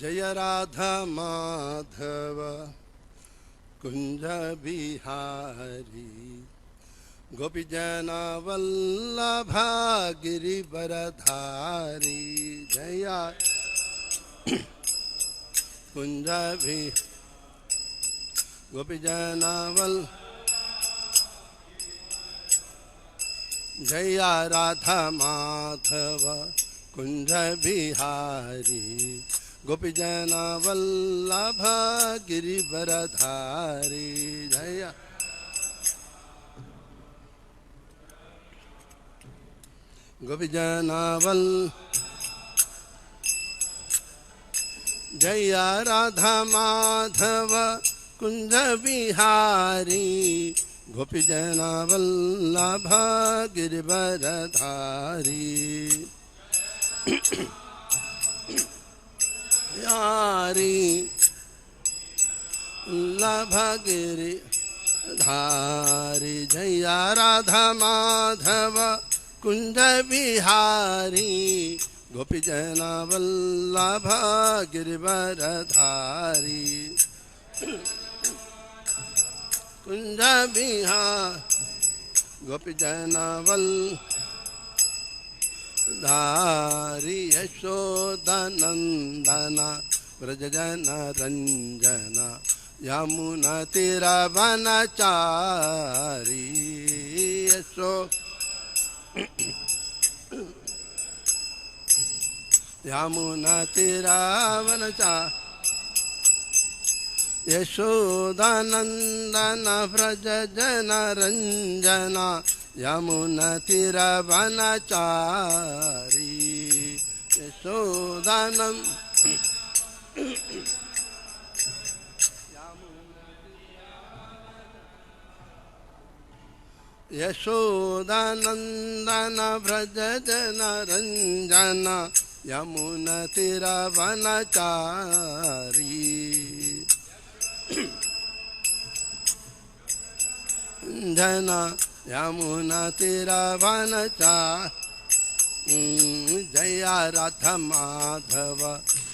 जय राधा माधव कुंज बिहारी गोपीजन वल्लभा गिरिवरधारी जय कुंज भी गोपीजन जय राधा माधव कुंज बिहारी गोपीजन वल्लभ गिरिवरधारी जय गोपीजन जय राधा माधव कुंज बिहारी गोपीजन वल्लभ गिरिवरधारी यारी वल्लभ गिरिधारी जय राधा माधव कुंज बिहारी गोपीजन वल्लभ गिरिवरधारी कुंज बिहार गोपीजन वल्लधारी यशोदनंदन व्रजजन रंजन यमुना तीरवनचारी यशो यमुना तीरवनचारी यशोदानंदन व्रजजन रंजन यमुना तीरवनचारी यशोदानंद यशोदानंदन व्रजजन रंजन यमुना तीरवनचारी जना यमुना तीरवनचारी जय राधा माधव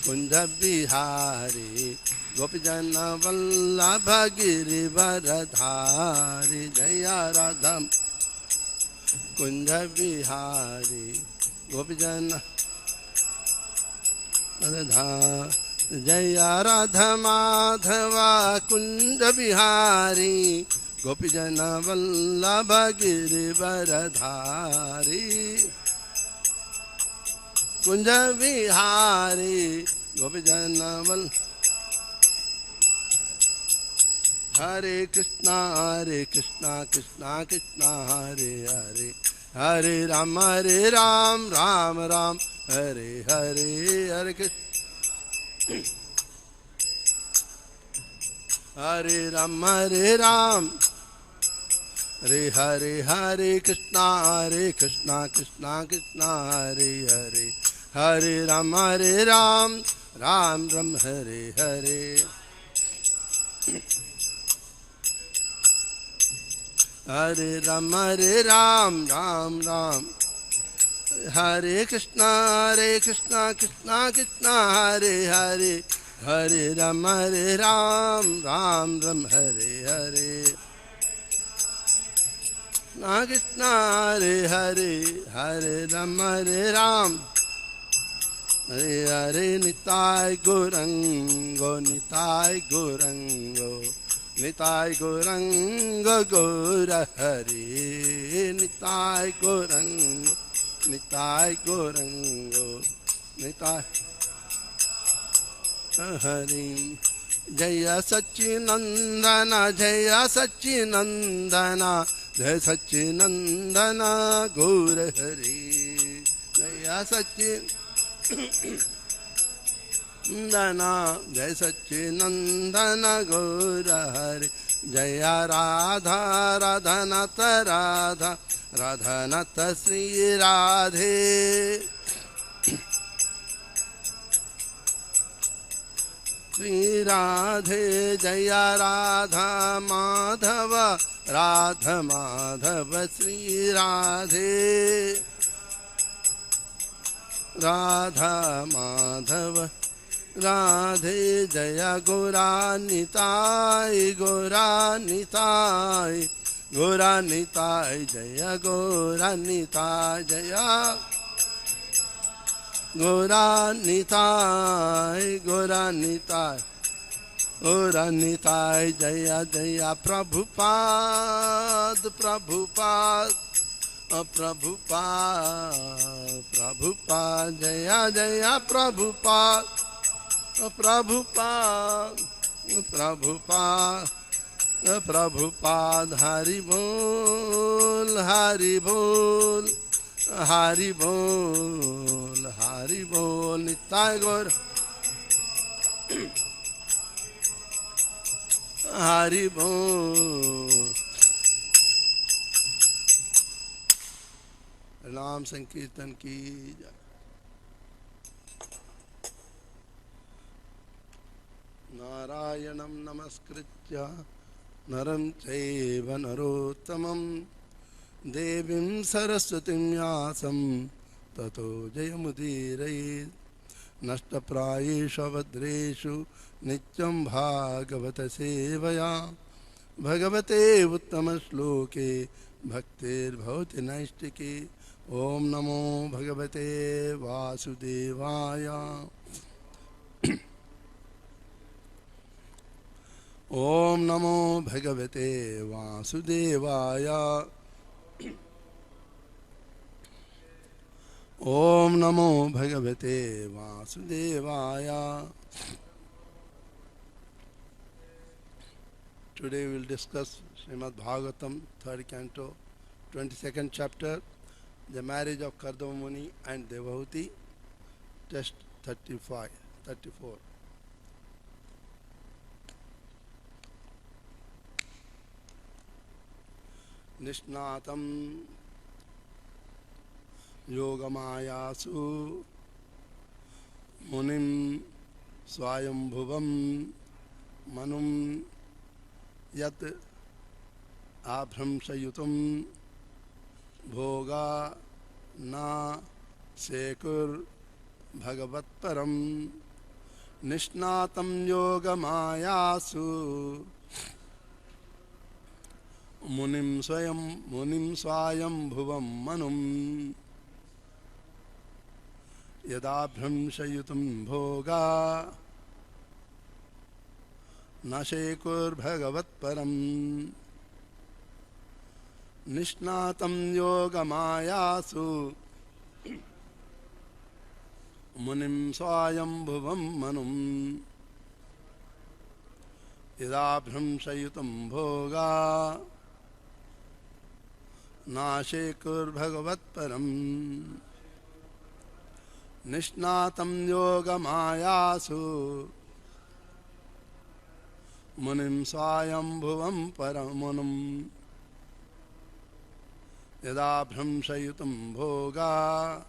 कुंज बिहारी गोपीजन वल्लभ गिरिवरधारी जय राधा कुंज बिहारी गोपीजन जय राधा माधव कुंज बिहारी गोपीजन वल्लभ गिरिवरधारी कुंज बिहारी गोपीजन वल्लभ हरे कृष्णा कृष्णा कृष्णा हरे हरे हरे राम राम राम हरे हरे हरे कृष्ण हरे राम हरे हरे हरे कृष्णा कृष्णा कृष्णा हरे हरे हरे राम राम राम हरे हरे हरे राम राम राम हरे कृष्णा कृष्णा कृष्णा हरे हरे हरे राम राम हरे हरे कृष्णा हरे हरे हरे राम हरे हरे निताय गौरंगो निताय गौरंगो निताय गौरंग गौर हरे निताय गौरंग निताय गौरंगो निताय हरि जय सच्चिनंदन जय सच्चिनंदन जय सच्चिनंदन गौर हरि जय सच्चिनंदन जय सच्चिनंदन गौर हरि जय राधा राधानाथ राधा राधानाथ श्री राधे श्री राधे जय राधा माधव राधा माधव श्री राधे राधा माधव राधे जय गौरा निताय गौरा निताय गौरा निताय जय गौरा निताय जय गौरा निताय गौरा निताय गौरा निताय जय जय प्रभुपाद प्रभुपाद प्रभुपाद प्रभुपाद जय जय प्रभुपाद प्रभुपाद प्रभुपाद प्रभुपाद हरि बोल हरि बोल हरि बोल हरि बोल निताय गौर हरि बोल। नाम संकीर्तन की जय। नारायणं नमस्कृत्य नरं चैव नरोत्तमं देवीं सरस्वतीं व्यासं ततो जयमुदीरयेत्। नष्टप्रायेषु भद्रेषु नित्यं भागवत सेवया भगवते उत्तमश्लोके भक्तिर्भवति नैष्टिकी। ओम नमो भगवते वासुदेवाय ओम नमो भगवते वासुदेवाय ओम नमो भगवते वासुदेवाय। Today we will discuss Srimad Bhagavatam, 3rd canto, 22nd chapter, the marriage of Kardama Muni and Devahuti, text 34. Nishnatam Yogamayasu Munim Swayambhuvam Manum Yat Abhramsayutam Bhoga Na Sekur Bhagavatparam Nishnatam Yogamayasu Munim Swayam Bhuvam Manum Yadabhramsayutam Bhoga Nashekur Bhagavatparam Nishnatam Yogamayasu Munim Swayam Bhuvam Manum Yadabhramsayutam Bhoga Nashekur Bhagavatparam Nishnatam Yogamayasu Munim Swayam Bhuvam Paramunam Yadabhramsayutam Bhoga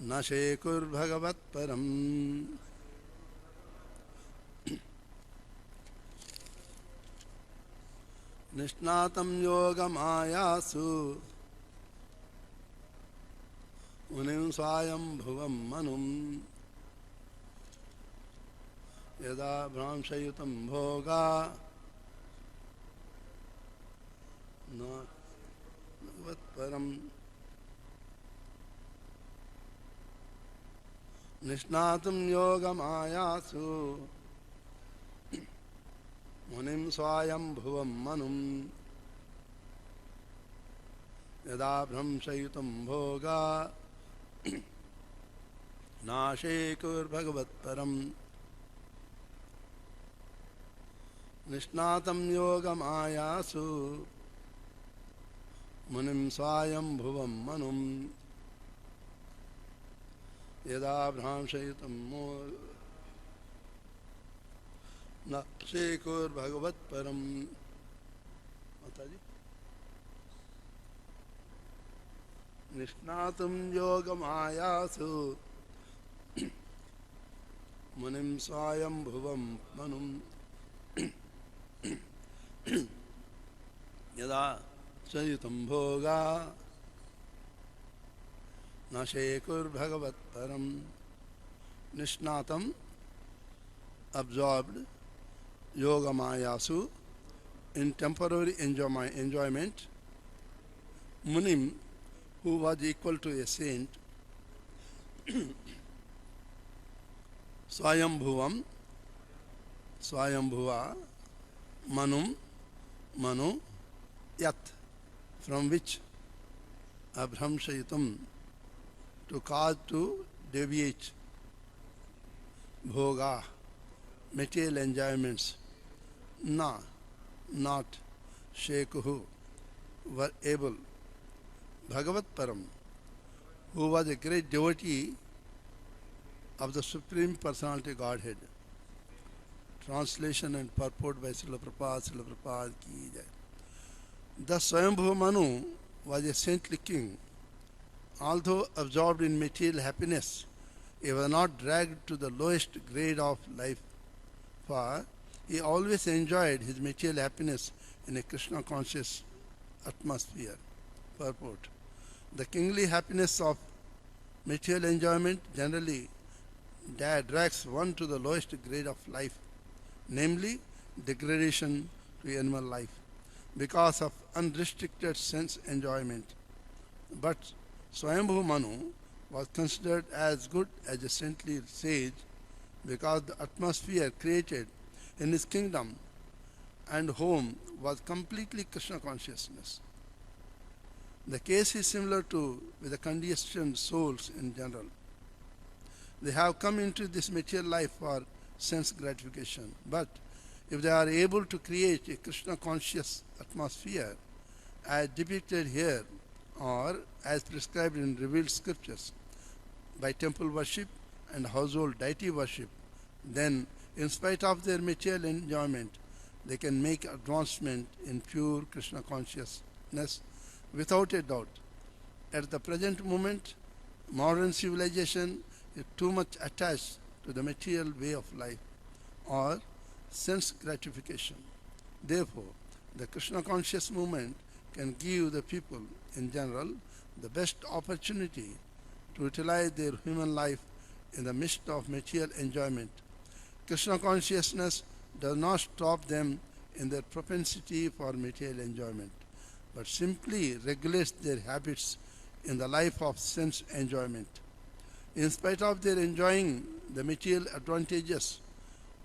Nashekur Bhagavatparam. Nishnatam Yogamayasu Munim Swayam Bhuvam Manum Yada Brahmsayutam Bhoga Navatparam Nishnatam Yogamayasu Munim Swayam Bhuvam Manum Yada Brahmsayutam Bhoga Nashekur Bhagavatparam Nishnatam Yogamayasu Munim Swayam Bhuvam Manum Yada Brahmsayutam Nashekur Bhagavatparam. Mataji Nishnatam Yogamayasu Munim Swayam Bhuvam Manum Yada Sayutam Bhoga Nashekur Bhagavatparam Nishnatam, absorbed, yoga mayasu, in temporary enjoyment, Munim, who was equal to a saint, Swayambhuvam, Swayambhuva, Manu, Yat, from which Abhramshayitam, to cause to deviate, Bhoga, material enjoyments, not Shekuhu, were able, Bhagavat Param, who was a great devotee of the Supreme Personality Godhead. Translation and purport by Srila Prabhupada ki jai. Thus Swayambhuva Manu was a saintly king. Although absorbed in material happiness, he was not dragged to the lowest grade of life, for he always enjoyed his material happiness in a Krishna conscious atmosphere. Purport. The kingly happiness of material enjoyment generally drags one to the lowest grade of life, namely degradation to animal life, because of unrestricted sense enjoyment. But Swayambhu Manu was considered as good as a saintly sage because the atmosphere created in his kingdom and home was completely Krishna consciousness. The case is similar to with the conditioned souls in general. They have come into this material life for sense gratification, but if they are able to create a Krishna conscious atmosphere as depicted here or as prescribed in revealed scriptures by temple worship and household deity worship, then in spite of their material enjoyment, they can make advancement in pure Krishna consciousness without a doubt. At the present moment, modern civilization is too much attached to the material way of life or sense gratification. Therefore, the Krishna conscious movement can give the people in general the best opportunity to utilize their human life in the midst of material enjoyment. Krishna consciousness does not stop them in their propensity for material enjoyment, but simply regulates their habits in the life of sense enjoyment. In spite of their enjoying the material advantages,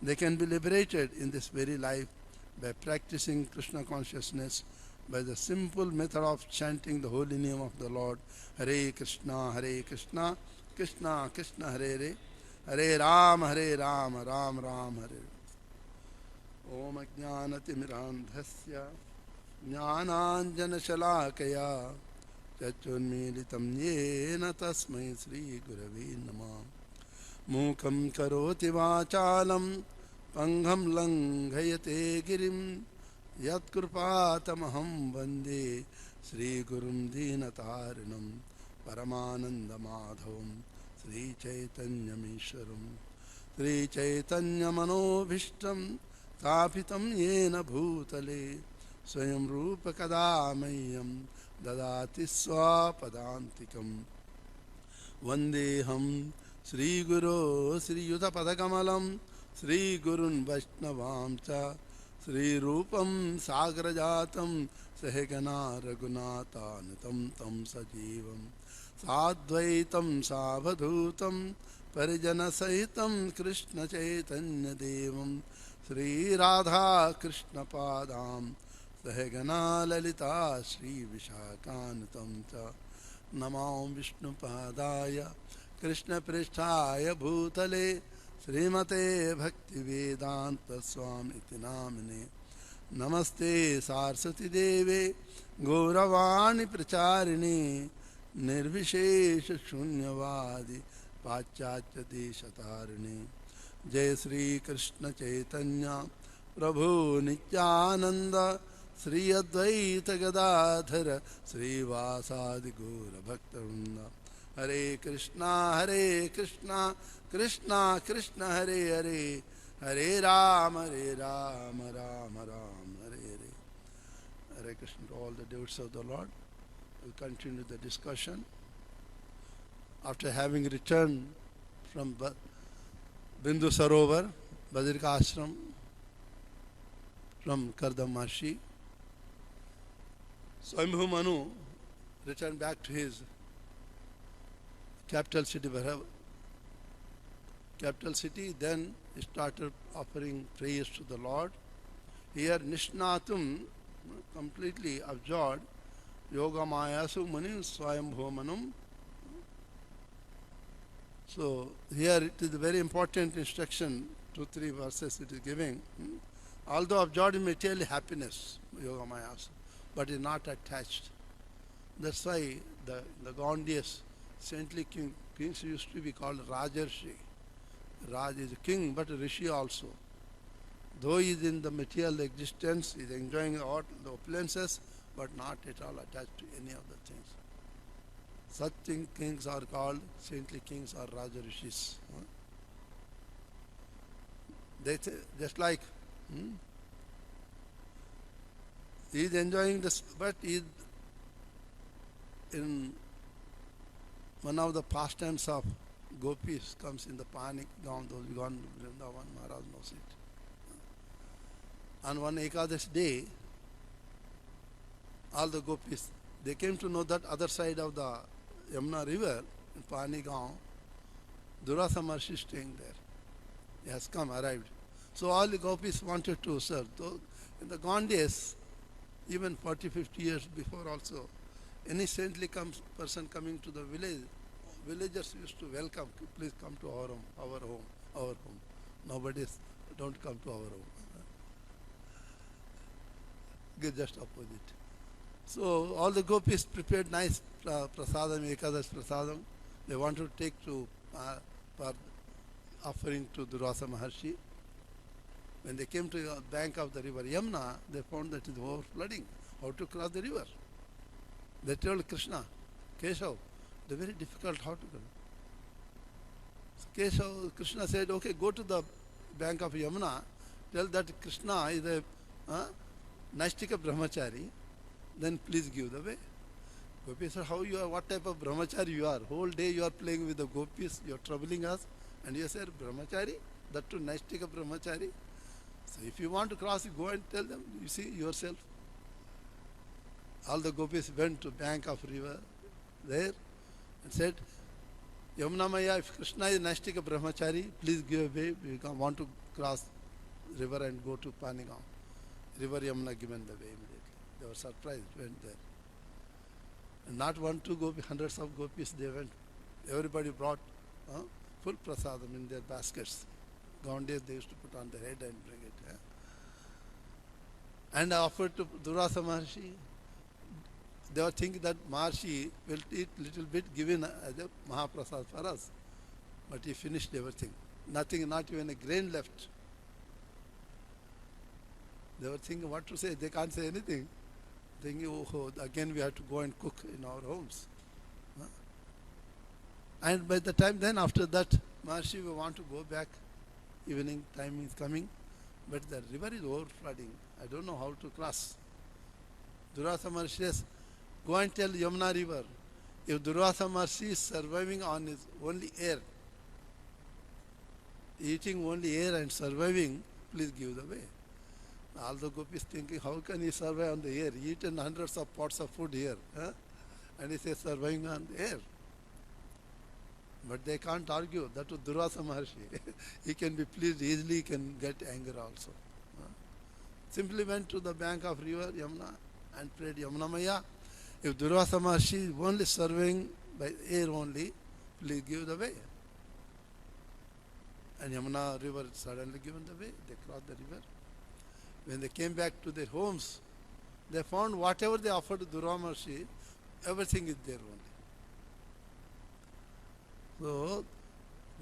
they can be liberated in this very life by practicing Krishna consciousness by the simple method of chanting the holy name of the Lord, Hare Krishna, Krishna Krishna, Hare Rama, Rama Rama, Hare. Om Ajnanatimidandhasya Jnananjanashalakaya Chachunmilitam Yena Tasmai Sri Gurave Namah. Mukam karoti vachalam Pangham langhayate girim Yat Krupatamaham Vande Sri Gurum Dinatarinam Paramananda Madhavam Sri Chaitanya Mishwaram Sri Chaitanya Manobhishtam Tapitam Yena Bhutale Swayam Rupa Kadamayam Dadati Swapadantikam Vandeham Sri Guru Sri Yuta Padakamalam Sri Gurun Vaishnavamcha Sri Rupam Sagrajatam Sahegana Raghunatanitam Tam Sajivam Sadvaitam Savadhutam Parijana Sahitam Krishna Chaitanya Devam Sri Radha Krishna Padam Sahegana Lalita Sri Vishakanitam Cha Namam Vishnu Padaya Krishna Pristhaya Bhutale Srimate Bhakti Vedanta Swami iti namine Namaste Saraswati Deve Gauravani Pracharini Nirvishesha Shunyavadi Pachachya Deshatarini Jai Sri Krishna Chaitanya Prabhu Nityananda Sri Advaita Gadadhara Sri Vasadi Gaura Bhaktarunda Hare Krishna Krishna Krishna Hare Hare Hare Rama Rama Rama Hare Hare. Hare Krishna to all the devotees of the Lord. We'll continue the discussion. After having returned from Bindu Sarovar, Badrika Ashram from Kardam Maharshi. Swami Manu returned back to his capital city, then he started offering prayers to the Lord. Here Nishnatum, completely absorbed, Yoga Mayasu Manim Swayambhu Manum. So here it is a very important instruction, 2-3 verses it is giving. Although absorbed in material happiness, Yoga Mayasu, but is not attached. That's why the Gaundias, saintly kings used to be called Rajarshi. Raj is a king, but a rishi also. Though he is in the material existence, he is enjoying all the opulences, but not at all attached to any of the things. Such kings are called saintly kings or Raja Rishis. They just like he is enjoying this, but he is in one of the pastimes of gopis comes in the panic down, those gone to Vrindavan, Maharaj knows it. On one Ekadash day, all the gopis, they came to know that other side of the Yamuna river, in Panigaon, Durasa Maharshi is staying there. He has come, arrived. So all the gopis wanted to serve. So in the Gaundias, even 40-50 years before also, any saintly person coming to the village, villagers used to welcome, please come to our home. Nobody don't come to our home. Just opposite. So all the gopis prepared nice prasadam, Ekadash prasadam. They want to take to for offering to Durvasa Maharshi. When they came to the bank of the river Yamuna, they found that it is overflooding. How to cross the river? They told Krishna, Keshav, it is very difficult how to go. Krishna said, okay, go to the bank of Yamuna, tell that Krishna is a Naistika Brahmachari, then please give the way. Gopis said, how you are, what type of Brahmachari you are? Whole day you are playing with the gopis, you are troubling us, and you said Brahmachari, that too Naistika Brahmachari. So if you want to cross, go and tell them, you see yourself. All the gopis went to bank of river there and said, Yamuna Maya, if Krishna is Naistika Brahmachari, please give way, we want to cross river and go to Panigaon. River Yamuna given the way immediately. They were surprised, went there. And not one, two gopis, hundreds of gopis, they went. Everybody brought full prasadam in their baskets. Gaundias they used to put on their head and bring it. And offered to Durvasa Maharshi. They were thinking that Maharshi will eat little bit given as a Mahaprasad for us. But he finished everything. Nothing, not even a grain left. They were thinking what to say. They can't say anything. Thinking, oh, again we have to go and cook in our homes. And by the time then after that, Maharshi will want to go back. Evening time is coming. But the river is overflooding. I don't know how to cross. Durvasa Maharshi says, go and tell Yamuna river, if Durvasa Maharshi is surviving on his only air, eating only air and surviving, please give the way. All the gopis thinking, how can he survive on the air? He eaten hundreds of pots of food here. And he says surviving on the air. But they can't argue. That was Durvasa Maharshi. He can be pleased easily, he can get anger also. Simply went to the bank of river Yamuna and prayed, Yamuna Maya, if Durvasa Maharshi is only surveying by air only, please give the way. And Yamuna river suddenly given the way. They crossed the river. When they came back to their homes, they found whatever they offered to Durvasa Maharshi, everything is there only. So,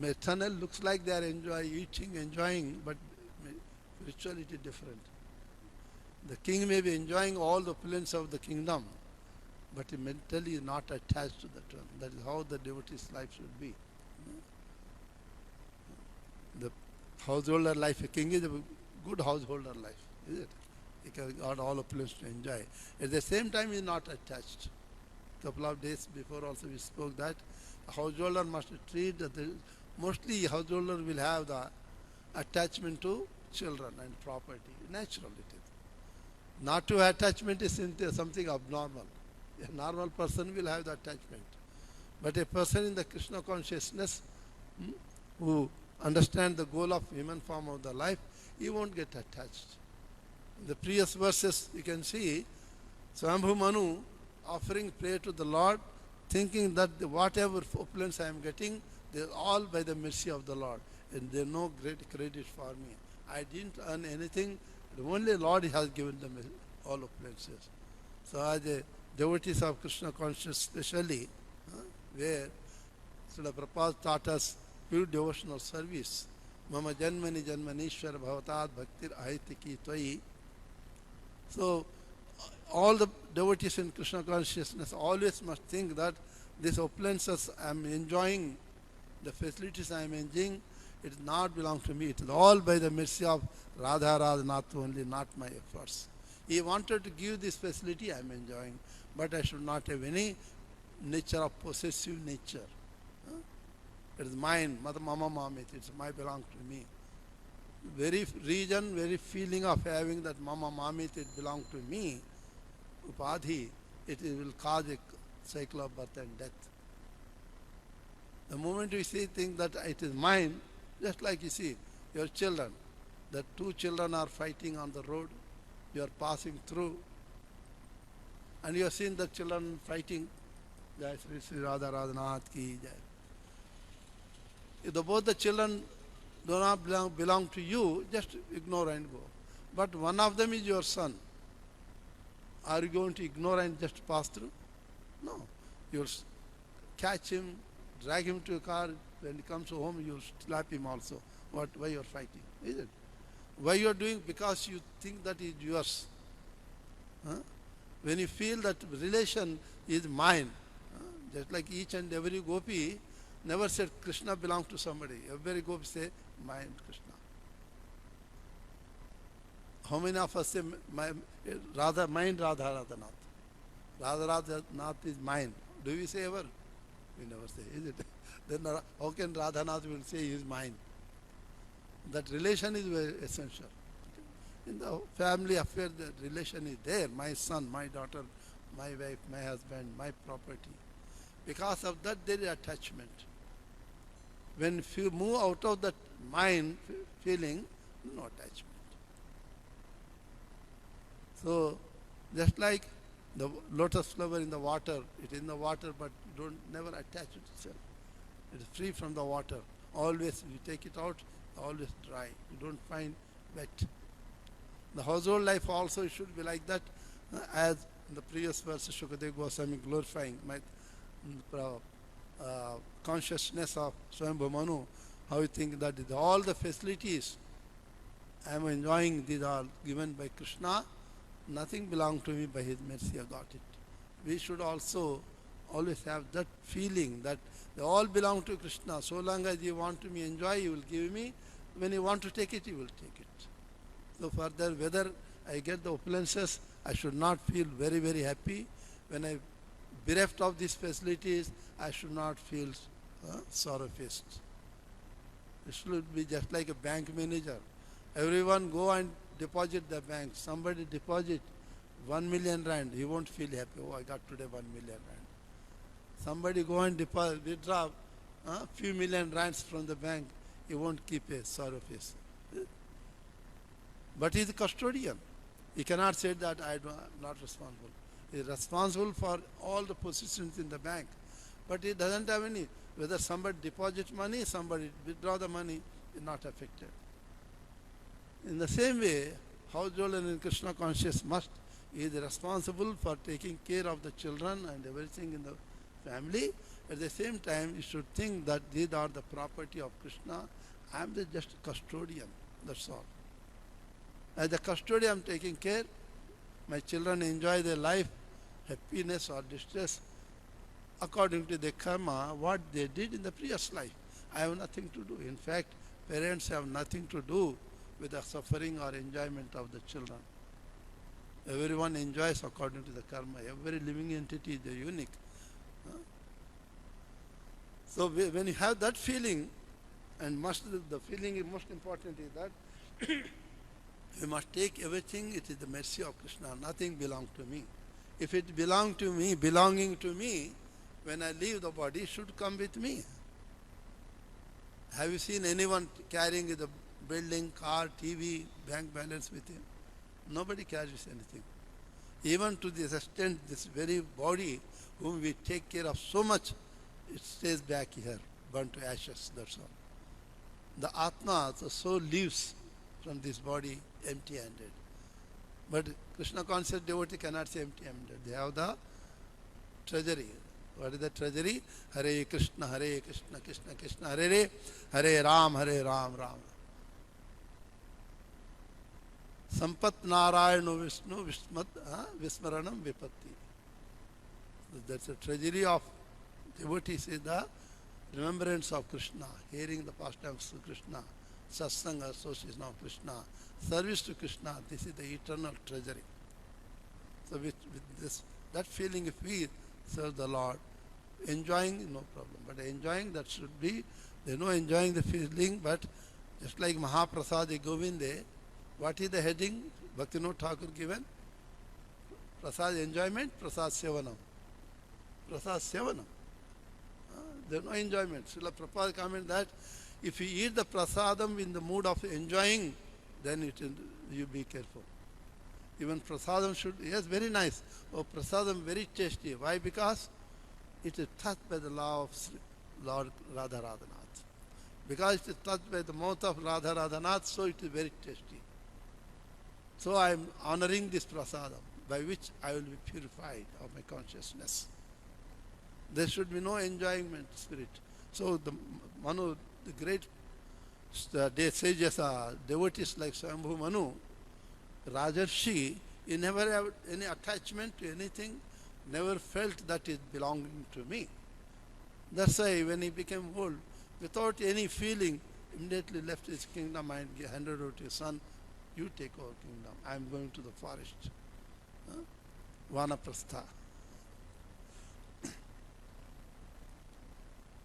eternal looks like they are enjoying, but spirituality is different. The king may be enjoying all the opulence of the kingdom, but he mentally is not attached to that one. That is how the devotee's life should be. The householder life, a king is a good householder life, is it? He can got all opulence to enjoy. At the same time, he is not attached. Couple of days before also we spoke that a householder must treat the Mostly householder will have the attachment to children and property. Natural it is. Not to attachment is something abnormal. A normal person will have the attachment. But a person in the Krishna consciousness who understands the goal of human form of the life, he won't get attached. In the previous verses you can see Swambhu Manu offering prayer to the Lord, thinking that whatever opulence I am getting, they are all by the mercy of the Lord. And there is no great credit for me. I didn't earn anything. The only Lord has given them all opulences. So as the devotees of Krishna consciousness especially, where Srila Prabhupada taught us pure devotional service, Mama Janmani Janmanishwar Bhavatad Bhaktir Ahitiki Tvai. So all the devotees in Krishna consciousness always must think that these opulences I am enjoying, the facilities I am enjoying, it does not belong to me. It is all by the mercy of Radha Radhanath only, not my efforts. He wanted to give this facility I am enjoying, but I should not have any nature of possessive nature. It is mine, Mama Mamit, it's my belong to me. Very region, very feeling of having that Mama Mamit, it belong to me, Upadhi, it will cause a cycle of birth and death. The moment you see think that it is mine, just like you see your children, the two children are fighting on the road, you are passing through, and you have seen the children fighting. Jai Sri Sri Radha Radhanath ki jai. If both the children do not belong to you, just ignore and go. But one of them is your son. Are you going to ignore and just pass through? No. You will catch him, drag him to a car. When he comes home, you will slap him also. Why you are fighting? Is it? Why you are doing? Because you think that is yours. When you feel that relation is mine, just like each and every gopi never said Krishna belongs to somebody. Every gopi say, mine Krishna. How many of us say, mine Radha Radhanath? Radha Radhanath is mine. Do we say ever? We never say, is it? Then how can Radhanath will say he is mine? That relation is very essential. In the family affair, the relation is there. My son, my daughter, my wife, my husband, my property. Because of that, there is attachment. When you move out of that mind feeling, no attachment. So, just like the lotus flower in the water, it is in the water, but never attach it itself. It is free from the water. Always, you take it out, always dry. You don't find wet. The household life also should be like that, as in the previous verse, Shukadeva Goswami glorifying my consciousness of Swambhu Manu, how you think that all the facilities I am enjoying, these are given by Krishna, nothing belongs to me, by his mercy I got it. We should also always have that feeling that they all belong to Krishna. So long as you want to me enjoy, he will give me. When you want to take it, he will take it. So further, whether I get the opulences, I should not feel very, very happy. When I bereft of these facilities, I should not feel sorrow-faced. It should be just like a bank manager. Everyone go and deposit the bank. Somebody deposit 1 million rand, he won't feel happy. Oh, I got today 1 million rand. Somebody go and withdraw few million rands from the bank, he won't keep a sorrow face. But he is a custodian. He cannot say that I am not responsible. He is responsible for all the positions in the bank. But he doesn't have any, whether somebody deposit money, somebody withdraw the money, is not affected. In the same way, household and in Krishna conscious must is responsible for taking care of the children and everything in the family. At the same time, you should think that these are the property of Krishna. I am just custodian, that's all. As a custodian, I am taking care. My children enjoy their life, happiness or distress, according to the karma, what they did in the previous life. I have nothing to do. In fact, parents have nothing to do with the suffering or enjoyment of the children. Everyone enjoys according to the karma. Every living entity is unique. So when you have that feeling, And the feeling is most important is that we must take everything, it is the mercy of Krishna, nothing belongs to me. If it belongs to me, belonging to me, when I leave the body, it should come with me. Have you seen anyone carrying the building, car, TV, bank balance with him? Nobody carries anything. Even to this extent, this very body, whom we take care of so much, it stays back here, burnt to ashes, that's all. The Atma, the soul, leaves from this body empty-handed. But Krishna conscious devotee cannot say empty-handed. They have the treasury. What is the treasury? Hare Krishna, Krishna Krishna, Hare Ram, Ram Ram. Sampat Narayano Vishnu Vismaranam Vipatti. That's the treasury of devotees is the remembrance of Krishna, hearing the pastimes of Krishna, satsanga, association of Krishna, service to Krishna. This is the eternal treasury. So with this, that feeling, if we serve the Lord, enjoying, no problem. But enjoying, that should be, there's no enjoying the feeling, but just like Mahaprasad Govinda, what is the heading? Bhaktivinoda Thakur given? Prasad enjoyment, Prasad Sevanam. Prasad Sevanam. There is no enjoyment. Srila Prabhupada comment that if you eat the prasadam in the mood of enjoying, then you be careful. Even prasadam should, yes, very nice. Oh, prasadam very tasty. Why? Because it is touched by the law of Lord Radha Radhanath. Because it is touched by the mouth of Radha Radhanath, so it is very tasty. So I am honoring this prasadam, by which I will be purified of my consciousness. There should be no enjoyment spirit. So the Manu, the great sages, devotees like Swambhu Manu, Rajarshi, he never had any attachment to anything, never felt that is belonging to me. That's why when he became old, without any feeling, immediately left his kingdom and handed over to his son. You take over kingdom. I am going to the forest. Vanaprastha.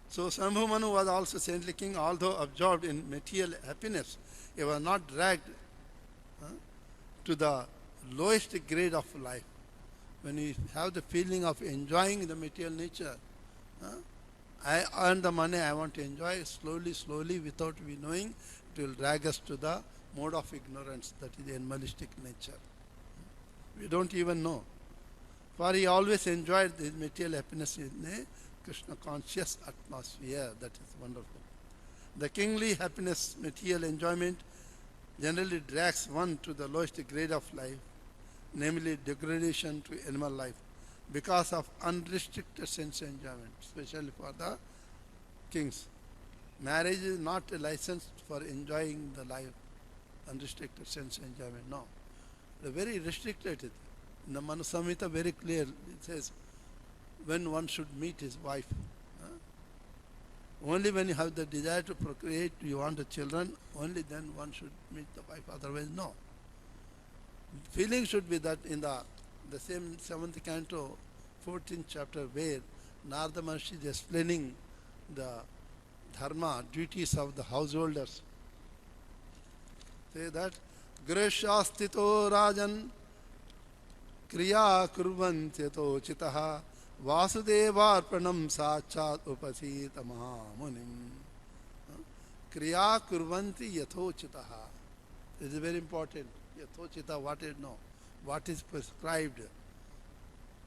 So Swambhu Manu was also saintly king, although absorbed in material happiness. He was not dragged to the lowest grade of life. When you have the feeling of enjoying the material nature, I earn the money, I want to enjoy slowly, without we knowing, it will drag us to the mode of ignorance, that is the animalistic nature. We don't even know. For he always enjoyed his material happiness in a Krishna conscious atmosphere. That is wonderful. The kingly happiness, material enjoyment, generally drags one to the lowest grade of life, namely degradation to animal life, because of unrestricted sense enjoyment, especially for the kings. Marriage is not a license for enjoying the life, unrestricted sense enjoyment, no. They're very restricted. In the Manu Samhita, very clear, it says, when one should meet his wife. Only when you have the desire to procreate, you want the children, only then one should meet the wife, otherwise no. Feeling should be that in the same 7th canto, 14th chapter, where Narada Maharshi is explaining the dharma, duties of the householders. Say that, Greshastito Rajan Kriya Kurvantyato Chitaha Vasudevarpanam Sachat Upasita Mahamunim. Kriya Kurvanti Yathochitaha. This is very important. Yathochita, what is no? What is prescribed?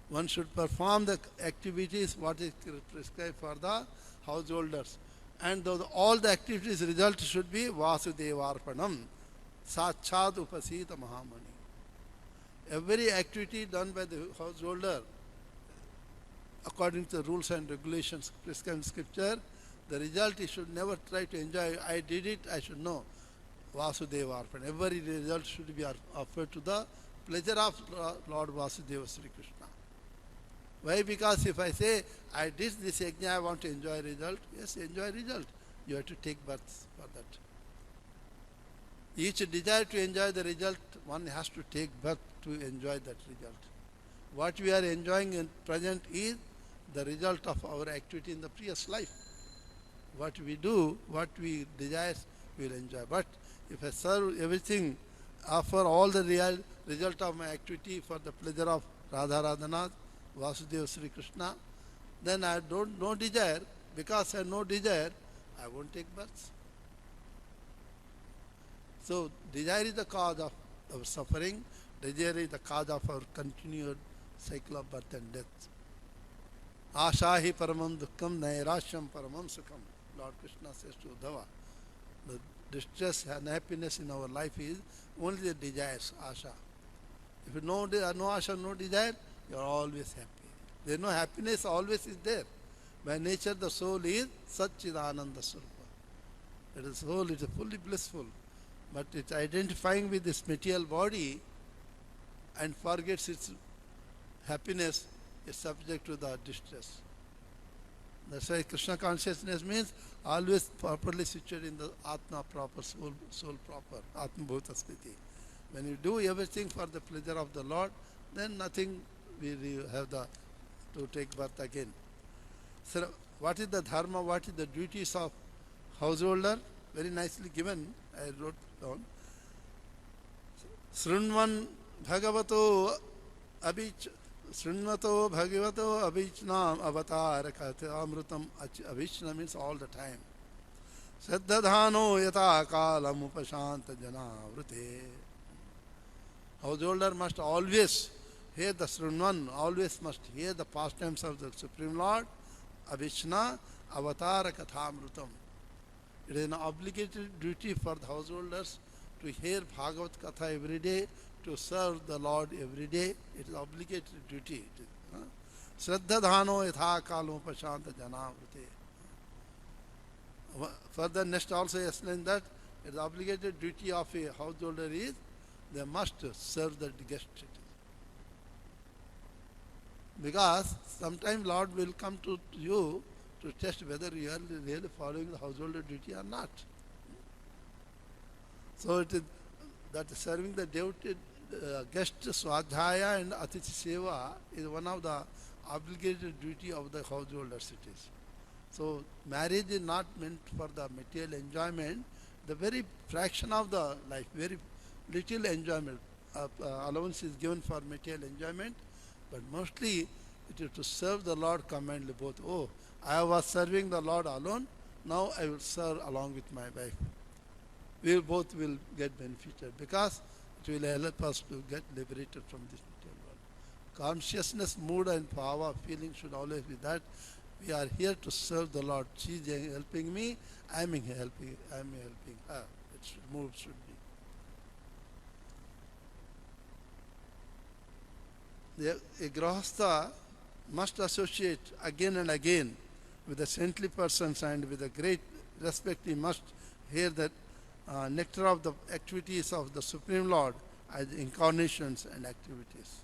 One should perform the activities what is prescribed for the householders. And all the activities result should be Vasudevarpanam Sachat Upasita Mahamani. Every activity done by the householder, according to the rules and regulations prescribed in scripture, the result he should never try to enjoy. I did it, I should know. Vasudeva Arpan. Every result should be offered to the pleasure of Lord Vasudeva Sri Krishna. Why? Because if I say, I did this yajna, I want to enjoy result, yes, enjoy result. You have to take birth for that. Each desire to enjoy the result, one has to take birth to enjoy that result. What we are enjoying in present is the result of our activity in the previous life. what we do, what we desire, we will enjoy. But if I serve everything, offer all the real result of my activity for the pleasure of Radha Radhanath, Vasudeva Sri Krishna, then I don't no desire. Because I have no desire, I won't take birth. So desire is the cause of our suffering. Desire is the cause of our continued cycle of birth and death. Ashahi paramam dukkham nairashyam paramam sukham. Lord Krishna says to Uddhava, the distress and happiness in our life is only the desires, asha. If you no asha, no desire, you are always happy. There is no happiness, always is there. By nature, the soul is Satchidananda Swarupa. It is soul, it is fully blissful. But it's identifying with this material body and forgets its happiness is subject to the distress. That's why Krishna consciousness means always properly situated in the Atma proper, soul proper, Atma Bhuta Sthiti. When you do everything for the pleasure of the Lord, then nothing we have to take birth again. So what is the dharma, what is the duties of householder? Very nicely given, I wrote down. Srinman Bhagavato Abhich Srinmato Bhagavato Abhichnam Avatar Amrutam Abhichna means all the time. Saddhadhano yata kalam upashanta jana vrute. Householder must always hear the Srinman, always must hear the pastimes of the Supreme Lord, Abhichna Avatar Kathamrutam. It is an obligatory duty for the householders to hear Bhagavat Katha every day, to serve the Lord every day. It is obligatory duty. Shraddha dhano yatha kalo pashanta janavrite. Further, next also explain that it is obligatory duty of a householder is they must serve the guest. Because sometimes Lord will come to you to test whether you are really following the householder duty or not. So it is that serving the devotee guest swadhyaya and atithi seva is one of the obligated duty of the householders it is. So marriage is not meant for the material enjoyment. The very fraction of the life, very little enjoyment, allowance is given for material enjoyment, but mostly it is to serve the Lord commandly both. Oh, I was serving the Lord alone, now I will serve along with my wife. We both will get benefited because it will help us to get liberated from this material world. Consciousness, mood and power, feeling should always be that we are here to serve the Lord. She is helping me, I am helping her. Its mood should be. A grahastha must associate again and again with the saintly persons, and with a great respect he must hear the nectar of the activities of the Supreme Lord as incarnations and activities.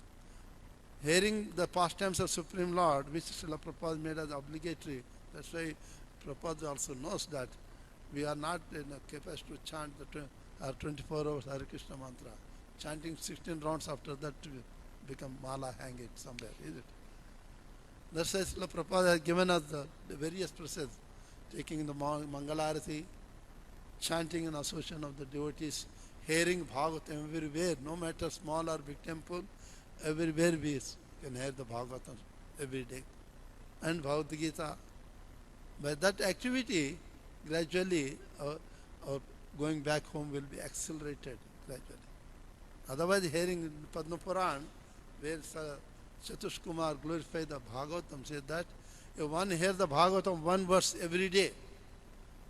Hearing the pastimes of Supreme Lord, which Srila Prabhupada made as obligatory, that's why Prabhupada also knows that we are not in a capacity to chant the 24 hours Hare Krishna mantra. Chanting 16 rounds after that to become mala hanging somewhere, is it? That's why Srila Prabhupada has given us the various process, taking the Mangalarati, chanting in association of the devotees, hearing Bhagavatam everywhere, no matter small or big temple, everywhere we can hear the Bhagavatam every day. And Bhagavad Gita. By that activity, gradually our going back home will be accelerated gradually. Otherwise, hearing Padma Puran, where Chatush Kumar glorified the Bhagavatam, said that if one hears the Bhagavatam one verse every day,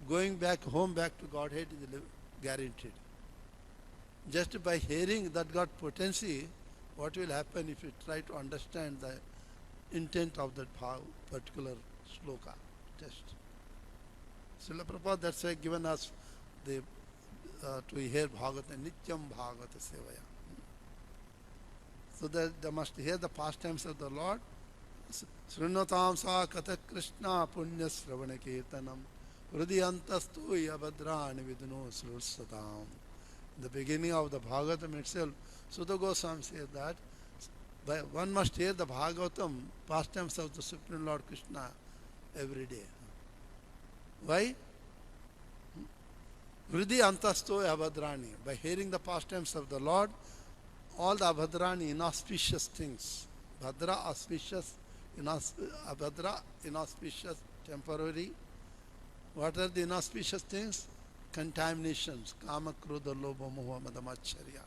going back home, back to Godhead is guaranteed. Just by hearing that got potency, what will happen if you try to understand the intent of that particular sloka? Test. Srila Prabhupada, that's why given us the to hear Bhagavatam, Nityam Bhagavata Sevaya. So that they must hear the pastimes of the Lord. Srinatam sa Kathak Krishna Punya Sravana Kirtanam Hridiyantastu Yabhadrani Vidno Sursatam. In the beginning of the Bhagavatam itself, Sutta Goswami says that one must hear the Bhagavatam, pastimes of the Supreme Lord Krishna every day. Why? Vriddhi antasto abhadrani. By hearing the pastimes of the Lord, all the abhadrani, inauspicious things, bhadra, auspicious, abhadra, inauspicious, temporary. What are the inauspicious things? Contaminations, kama, krodha, lobha, moha, mada, matsarya.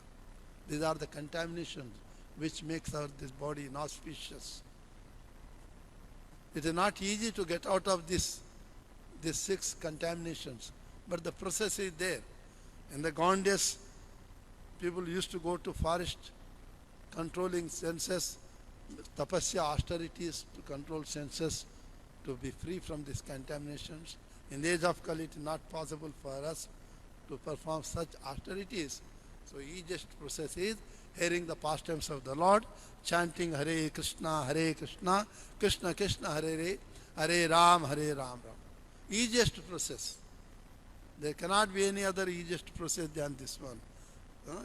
These are the contaminations which makes this body inauspicious. It is not easy to get out of these 6 contaminations, but the process is there. In the gone days, people used to go to forest, controlling senses, tapasya, austerities to control senses, to be free from these contaminations. In the age of Kali, it is not possible for us to perform such austerities. So easiest process is hearing the pastimes of the Lord, chanting Hare Krishna, Krishna Krishna, Hare Ram, Hare Ram. Easiest process. There cannot be any other easiest process than this one.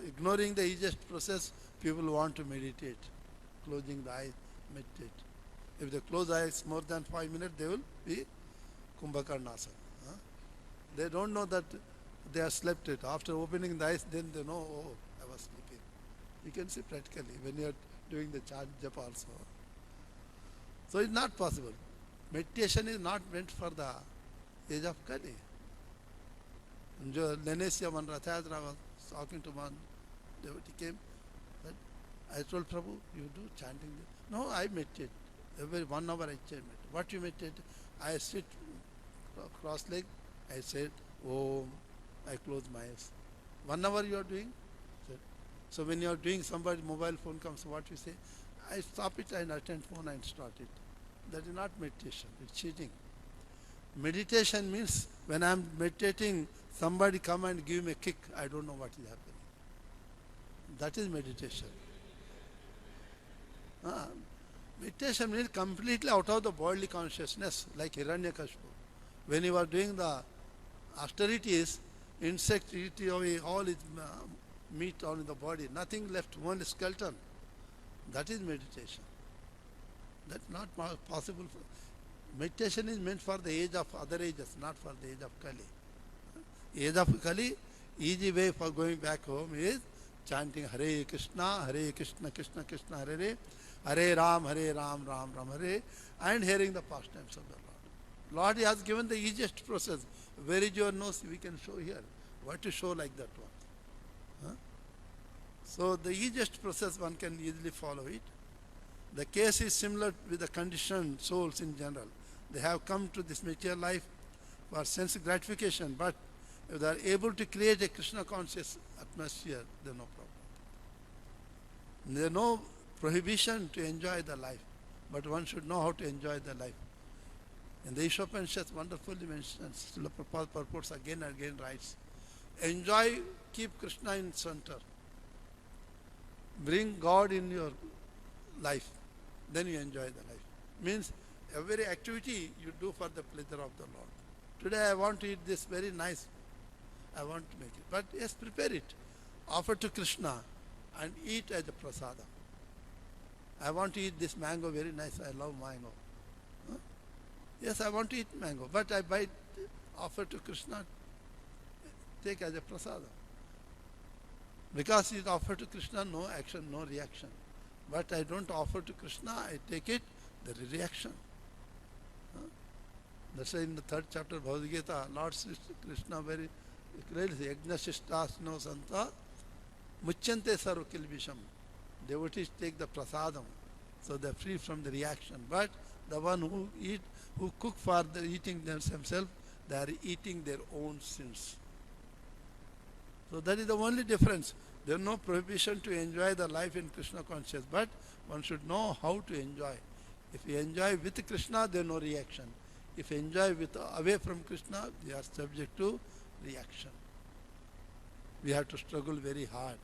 Ignoring the easiest process, people want to meditate. Closing the eyes, meditate. If they close eyes more than 5 minutes, they will be Kumbhakarnasana. They don't know that they have slept it. After opening the eyes, then they know, oh, I was sleeping. You can see practically when you are doing the chant japa also. So it's not possible. Meditation is not meant for the age of Kali. Lenesya one Rathayatra was talking to one devotee came. That I told Prabhu, you do chanting. No, I meditate. Every 1 hour I meditate. What you meditate? I sit cross-legged. I said, Om. I close my eyes. 1 hour you are doing? So when you are doing, somebody mobile phone comes, what you say? I stop it and attend phone and start it. That is not meditation. It's cheating. Meditation means when I am meditating, somebody come and give me a kick. I don't know what is happening. That is meditation. Meditation means completely out of the bodily consciousness, like Hiranyakashipu. When you are doing the austerities, insect eat away all its meat on the body, nothing left, only skeleton. That is meditation. That's not possible. Meditation is meant for the age of other ages, not for the age of Kali. Age of Kali, easy way for going back home is chanting Hare Krishna, Krishna Krishna, Hare Ram, Ram Ram, Hare, and hearing the pastimes of the Lord. Lord has given the easiest process. Where is your nose? We can show here. What to show like that one? So the easiest process one can easily follow it. The case is similar with the conditioned souls in general. They have come to this material life for sense gratification, but if they are able to create a Krishna conscious atmosphere, there is no problem. There is no prohibition to enjoy the life, but one should know how to enjoy the life. In the Ishopanishads wonderfully mentions, Srila Prabhupada purports again and again writes, enjoy, keep Krishna in center. Bring God in your life, then you enjoy the life. Means every activity you do for the pleasure of the Lord. Today I want to eat this very nice, I want to make it. But yes, prepare it. Offer to Krishna and eat as a prasada. I want to eat this mango very nice, I love mango. Yes, I want to eat mango, but I buy, offer to Krishna, take as a prasada. Because it offered to Krishna, no action, no reaction. But I don't offer to Krishna, I take it, there is reaction. That's why in the 3rd chapter of Bhagavad Gita, Lord Krishna very clearly says, Yajna Shishtasno Santa Muchyante Sarva Kilbisham. Devotees take the prasadam, so they are free from the reaction. But the one who cook for the eating themselves, they are eating their own sins. So that is the only difference. There is no prohibition to enjoy the life in Krishna consciousness, but one should know how to enjoy. If you enjoy with Krishna, there is no reaction. If you enjoy away from Krishna, they are subject to reaction. We have to struggle very hard.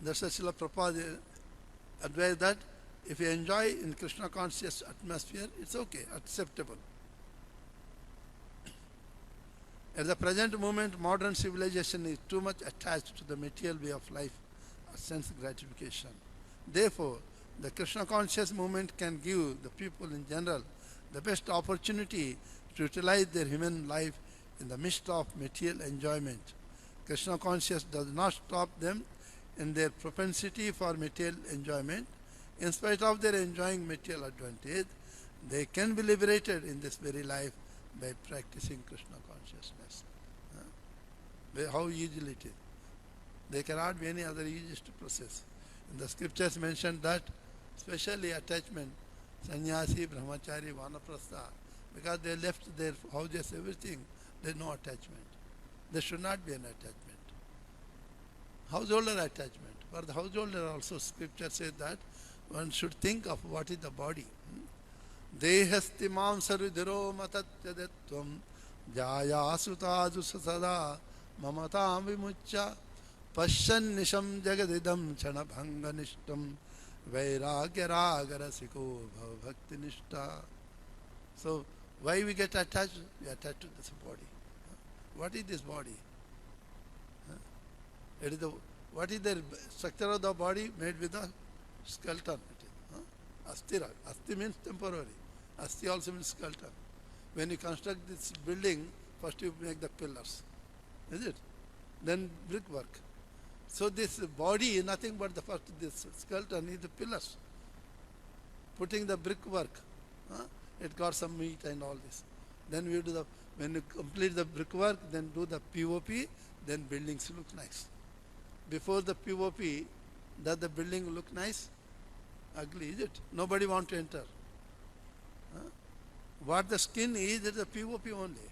That's why Srila Prabhupada advised that if you enjoy in Krishna conscious atmosphere, it's okay, acceptable. At the present moment, modern civilization is too much attached to the material way of life, sense gratification. Therefore, the Krishna conscious movement can give the people in general the best opportunity to utilize their human life in the midst of material enjoyment. Krishna consciousness does not stop them in their propensity for material enjoyment. In spite of their enjoying material advantage, they can be liberated in this very life by practicing Krishna consciousness. How easily it is. There cannot be any other easiest process. In the scriptures mentioned that, especially attachment, sannyasi, brahmachari, vanaprastha, because they left their houses, everything, there is no attachment. There should not be an attachment. Householder attachment. For the householder also, scripture says that one should think of what is the body. Dehasti mamsarudhiro matatyadetvam jaya sutadu sada mamatam vimuccha pasyan nisham jagadidam chanabhanga nishtam vairagya ragarasiko bhakti nishta. So, why we get attached? We are attached to this body. What is this body? It is what is the structure of the body? Made with a skeleton. Astira. Asti means temporary. Asti also means skeleton. When you construct this building, first you make the pillars. Is it? Then brickwork. So this body is nothing but the first, this skeleton is the pillars. Putting the brickwork. It got some meat and all this. Then we do the, when you complete the brickwork, then do the POP, then buildings look nice. Before the POP, does the building look nice? Ugly, is it? Nobody want to enter. What the skin is the POP only.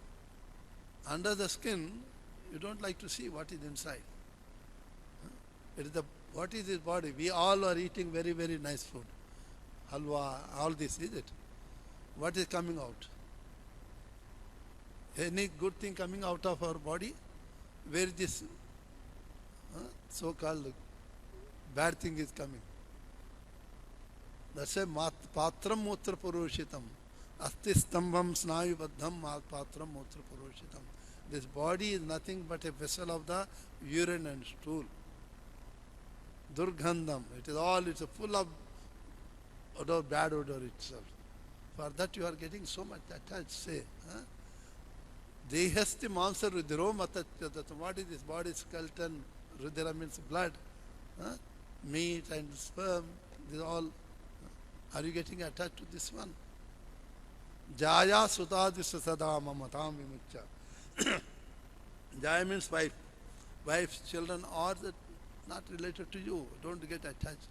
Under the skin, you don't like to see what is inside. It is the, what is his body? We all are eating very, very nice food. Halwa, all this, is it? What is coming out? Any good thing coming out of our body? Where is this so-called bad thing is coming? That's a patram mutra purushitam. Asti stambham snayu baddham patram mutra purushitam. This body is nothing but a vessel of the urine and stool. Durgandham. It is all, it's full of odor, bad odor itself. For that you are getting so much attached, say. Dehasti mamsa rudhiro matatyadatam. What is this body? Skeleton. Rudhira means blood. Meat and sperm. These all. Are you getting attached to this one? Jaya sutadisya sada mamatam vimuccha. Jaya means wife. Wife, children are not related to you. Don't get attached.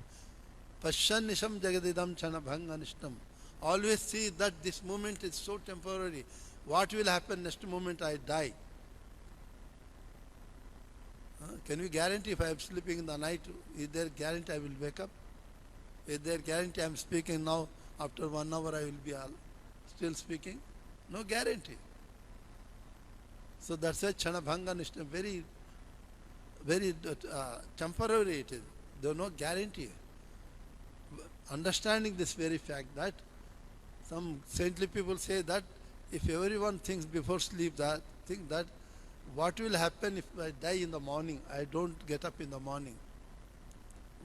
Pasyan nisham jagadidam chana bhanga nishtam. Always see that this moment is so temporary. What will happen next moment I die? Can we guarantee if I am sleeping in the night, is there guarantee I will wake up? Is there guarantee I am speaking now, after 1 hour I will be still speaking? No guarantee. So that's why Chanabhanga Nishtam, very, very temporary it is. There is no guarantee. Understanding this very fact that some saintly people say that if everyone thinks before sleep that, think that what will happen if I die in the morning, I don't get up in the morning.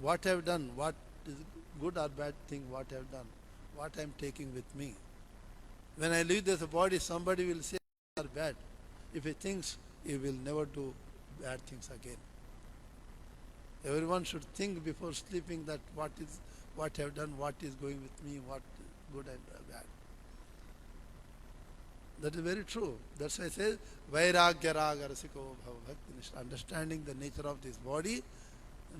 What I have done, what is good or bad thing, what I have done, what I am taking with me. When I leave this body, somebody will say are bad. If he thinks, he will never do bad things again. Everyone should think before sleeping that what I have done, what is going with me, what is good and bad. That is very true. That's why I say, Vairagya ragarasiko bhava bhakti nishta. Understanding the nature of this body,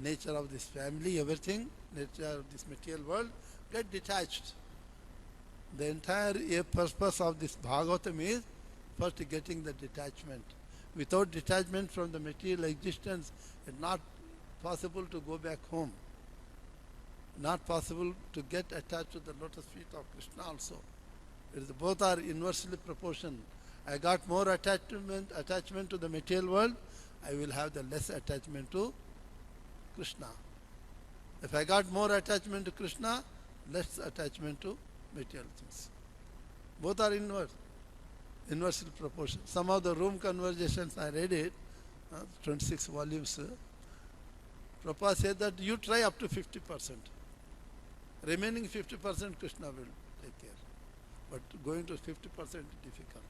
nature of this family, everything, nature of this material world, get detached. The entire purpose of this Bhagavatam is first getting the detachment. Without detachment from the material existence, it's not possible to go back home. Not possible to get attached to the lotus feet of Krishna also. It is, both are inversely proportional. I got more attachment to the material world, I will have the less attachment to Krishna. If I got more attachment to Krishna, less attachment to material things. Both are inversely proportional. Some of the room conversations, I read it, 26 volumes. Prabhupada said that you try up to 50%. Remaining 50% Krishna will take care. but going to 50% is difficult.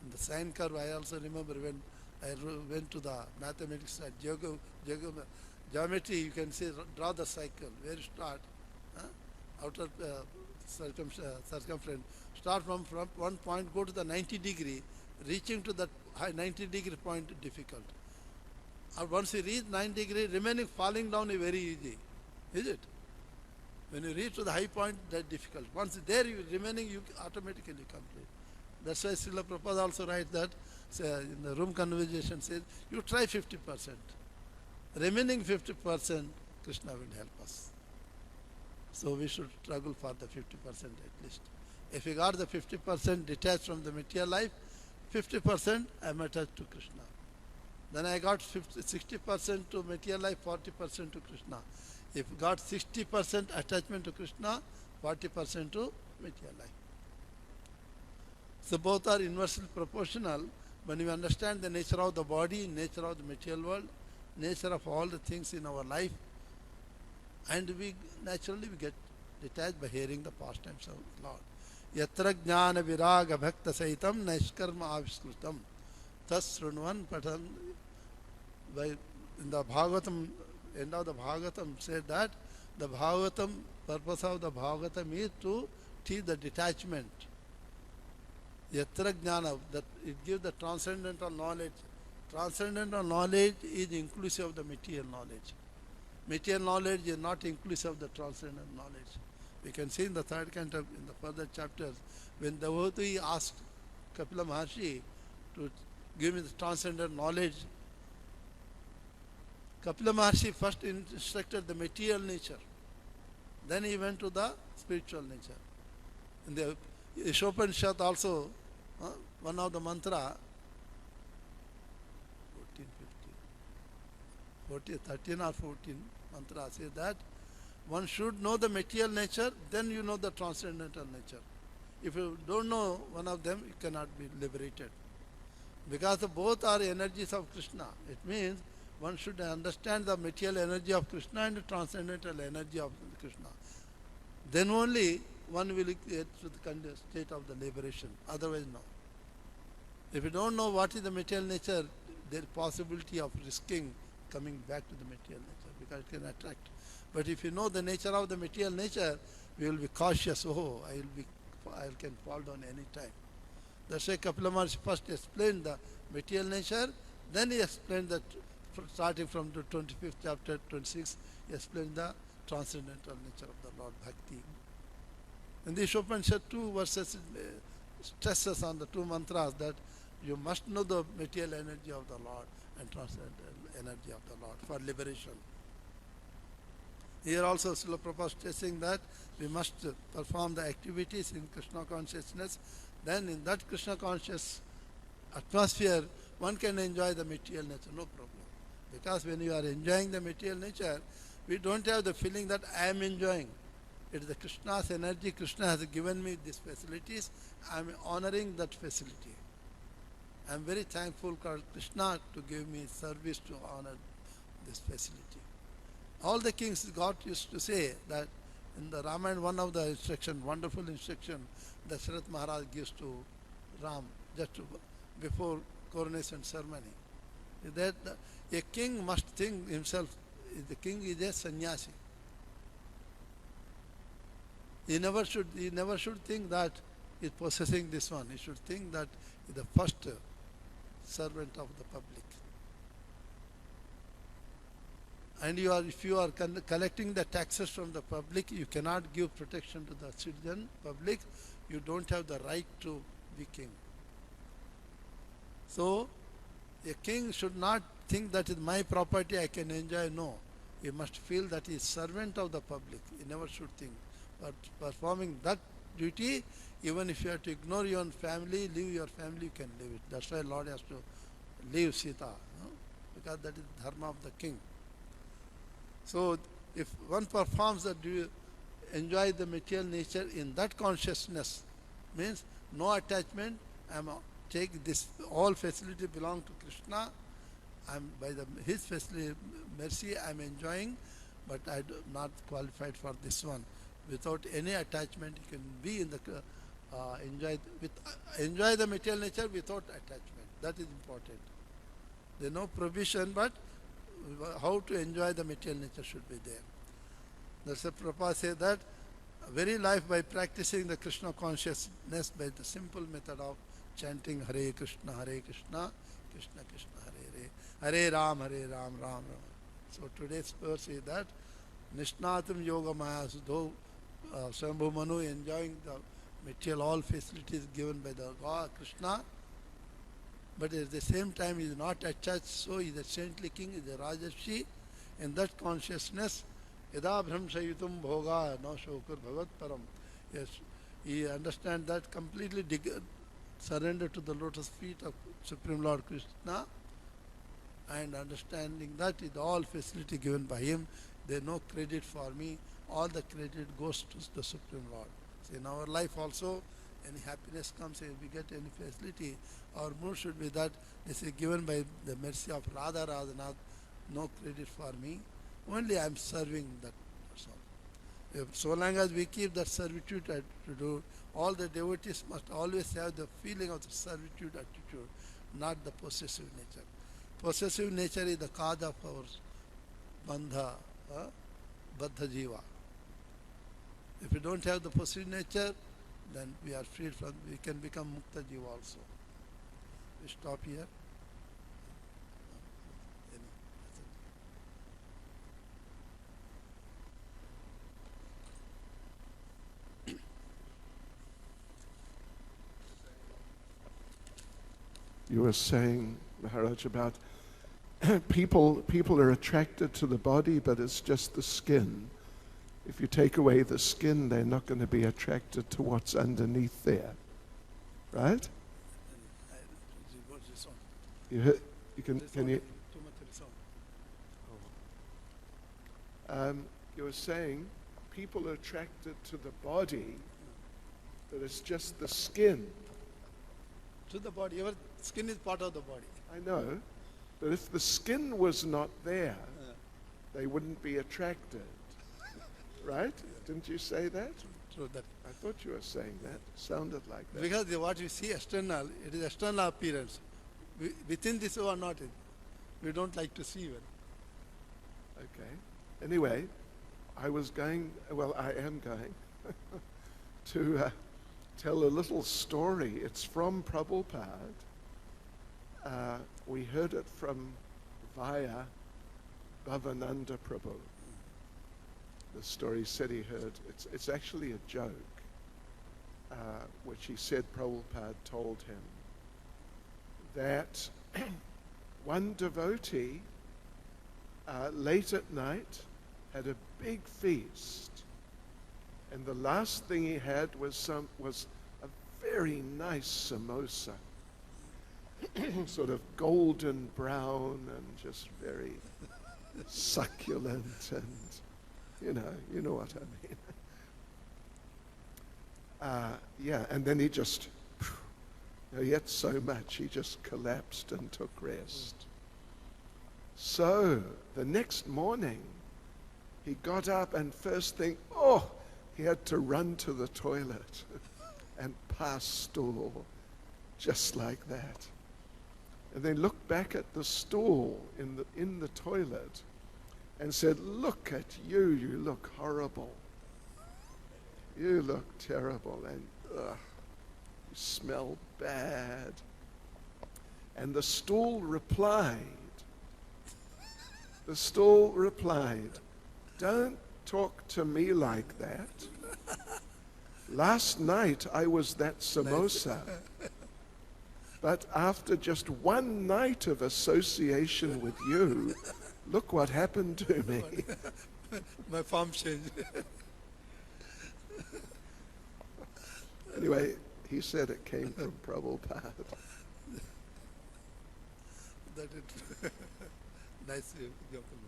In the sine curve, I also remember when I went to the mathematics at geometry, you can say draw the cycle. Where you start, outer circumference, start from one point, go to the 90 degree, reaching to that high 90 degree point difficult. Once you reach 90 degree, remaining falling down is very easy, is it? When you reach to the high point, that's difficult. Once there, remaining, you automatically complete. That's why Srila Prabhupada also writes that, in the room conversation says, you try 50%. Remaining 50%, Krishna will help us. So we should struggle for the 50% at least. If you got the 50% detached from the material life, 50% I am attached to Krishna. Then I got 60% to material life, 40% to Krishna. If you got 60% attachment to Krishna, 40% to material life. So both are inversely proportional. When you understand the nature of the body, nature of the material world, nature of all the things in our life, and we naturally we get detached by hearing the pastimes of the Lord. Yatra jnana viraga bhakta saitam naishkarma aviskrutam tas srunvan patan. In the Bhagavatam, end of the Bhagavatam said that the Bhagavatam, purpose of the Bhagavatam is to teach the detachment. Yatra jnana, that it gives the transcendental knowledge. Transcendental knowledge is inclusive of the material knowledge. Material knowledge is not inclusive of the transcendental knowledge. We can see in the third canto, in the further chapters, when Devotee asked Kapila Maharshi to give me the transcendental knowledge, Kapila Maharshi first instructed the material nature. Then he went to the spiritual nature. In the Ishopanishad also, one of the mantra, 13 or 14 mantra says that one should know the material nature, then you know the transcendental nature. If you don't know one of them, you cannot be liberated. Because both are energies of Krishna. It means one should understand the material energy of Krishna and the transcendental energy of Krishna. Then only one will get to the state of the liberation. Otherwise, no. If you don't know what is the material nature, there is possibility of risking coming back to the material nature because it can attract. But if you know the nature of the material nature, we will be cautious. Oh, I can fall down any time. That's why Kapila Maharshi first explained the material nature, then he explained that starting from the 25th chapter, 26, he explained the transcendental nature of the Lord Bhakti. In the Ishopanishad, 2 verses stresses on the 2 mantras that you must know the material energy of the Lord and transcendental energy of the Lord for liberation. Here also Srila Prabhupada is stressing that we must perform the activities in Krishna consciousness. Then in that Krishna conscious atmosphere, one can enjoy the material nature, no problem. Because when you are enjoying the material nature, we don't have the feeling that I am enjoying. It is the Krishna's energy. Krishna has given me these facilities. I am honoring that facility. I am very thankful for Krishna to give me service to honor this facility. All the kings, God used to say that in the Ramayana, one of the instruction, wonderful instruction, Dasharatha Maharaj gives to Ram just before coronation ceremony, is that a king must think himself, the king is a sannyasi. He never should think that he is possessing this one. He should think that he is the first servant of the public. And if you are collecting the taxes from the public, you cannot give protection to the citizen public. You don't have the right to be king. So, a king should not think that is my property, I can enjoy. No. He must feel that he is servant of the public. He never should think. But performing that duty, even if you have to ignore your own family, leave your family, you can leave it. That's why Lord has to leave Sita, because that is the dharma of the king. So, if one performs that, do you enjoy the material nature in that consciousness, means no attachment, take this, all facility belong to Krishna, by his facility, mercy I am enjoying, but I am not qualified for this one. Without any attachment, you can be in the enjoy the material nature without attachment. That is important. There is no provision, but how to enjoy the material nature should be there. That's why Prabhupada said that very life by practicing the Krishna consciousness by the simple method of chanting Hare Krishna, Krishna Krishna, Hare Ram, Ram Ram. So today's verse is that Nishnatam Yoga Maya, though Swambhu Manu enjoying the material all facilities given by the God Krishna, but at the same time he is not attached, so he is a saintly king, he is a Rajarshi. In that consciousness, Yada Brahmsayitum Bhoga no Shokur Bhagat Param. Yes, he understands that completely surrender to the lotus feet of Supreme Lord Krishna, and understanding that is all facility given by him, there is no credit for me, all the credit goes to the Supreme Lord. So in our life also, any happiness comes, if we get any facility, our mood should be that this is given by the mercy of Radha Radhanath, no credit for me, only I am serving that person. If so long as we keep that servitude attitude, all the devotees must always have the feeling of the servitude attitude, not the possessive nature. Possessive nature is the cause of our bandha, baddha jiva. If we don't have the possessive nature, then we are freed from, we can become mukta jiva also. We stop here. You were saying, Maharaj, about people are attracted to the body, but it's just the skin. If you take away the skin, they're not going to be attracted to what's underneath there. Right? You were saying people are attracted to the body, but it's just the skin. To the body, your skin is part of the body. I know, but if the skin was not there, they wouldn't be attracted. Right? Didn't you say that? True that. I thought you were saying that. Sounded like that. Because what we see external, it is external appearance. Within this we are not in. We don't like to see even. Okay. Anyway, I am going to tell a little story. It's from Prabhupada. We heard it from via Bhavananda Prabhu. The story said he heard, it's actually a joke, which he said Prabhupada told him, that one devotee late at night had a big feast, and the last thing he had was a very nice samosa, sort of golden brown and just very succulent, and you know what I mean. And then he just, he ate so much, he just collapsed and took rest. So the next morning, he got up and first thing, he had to run to the toilet and pass stool, just like that. And then looked back at the stool in the toilet and said, "Look at you, you look horrible. You look terrible, and you smell bad." And the stool replied, "Don't talk to me like that. Last night I was that samosa, but after just one night of association with you, look what happened to me." My form changed. Anyway, he said it came from Prabhupada. That is nice example.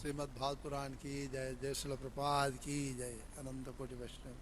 Shrimad Bhagavat पुराण की जय, जय श्रील प्रभुपाद की जय, अनंत कोटि वैष्णव।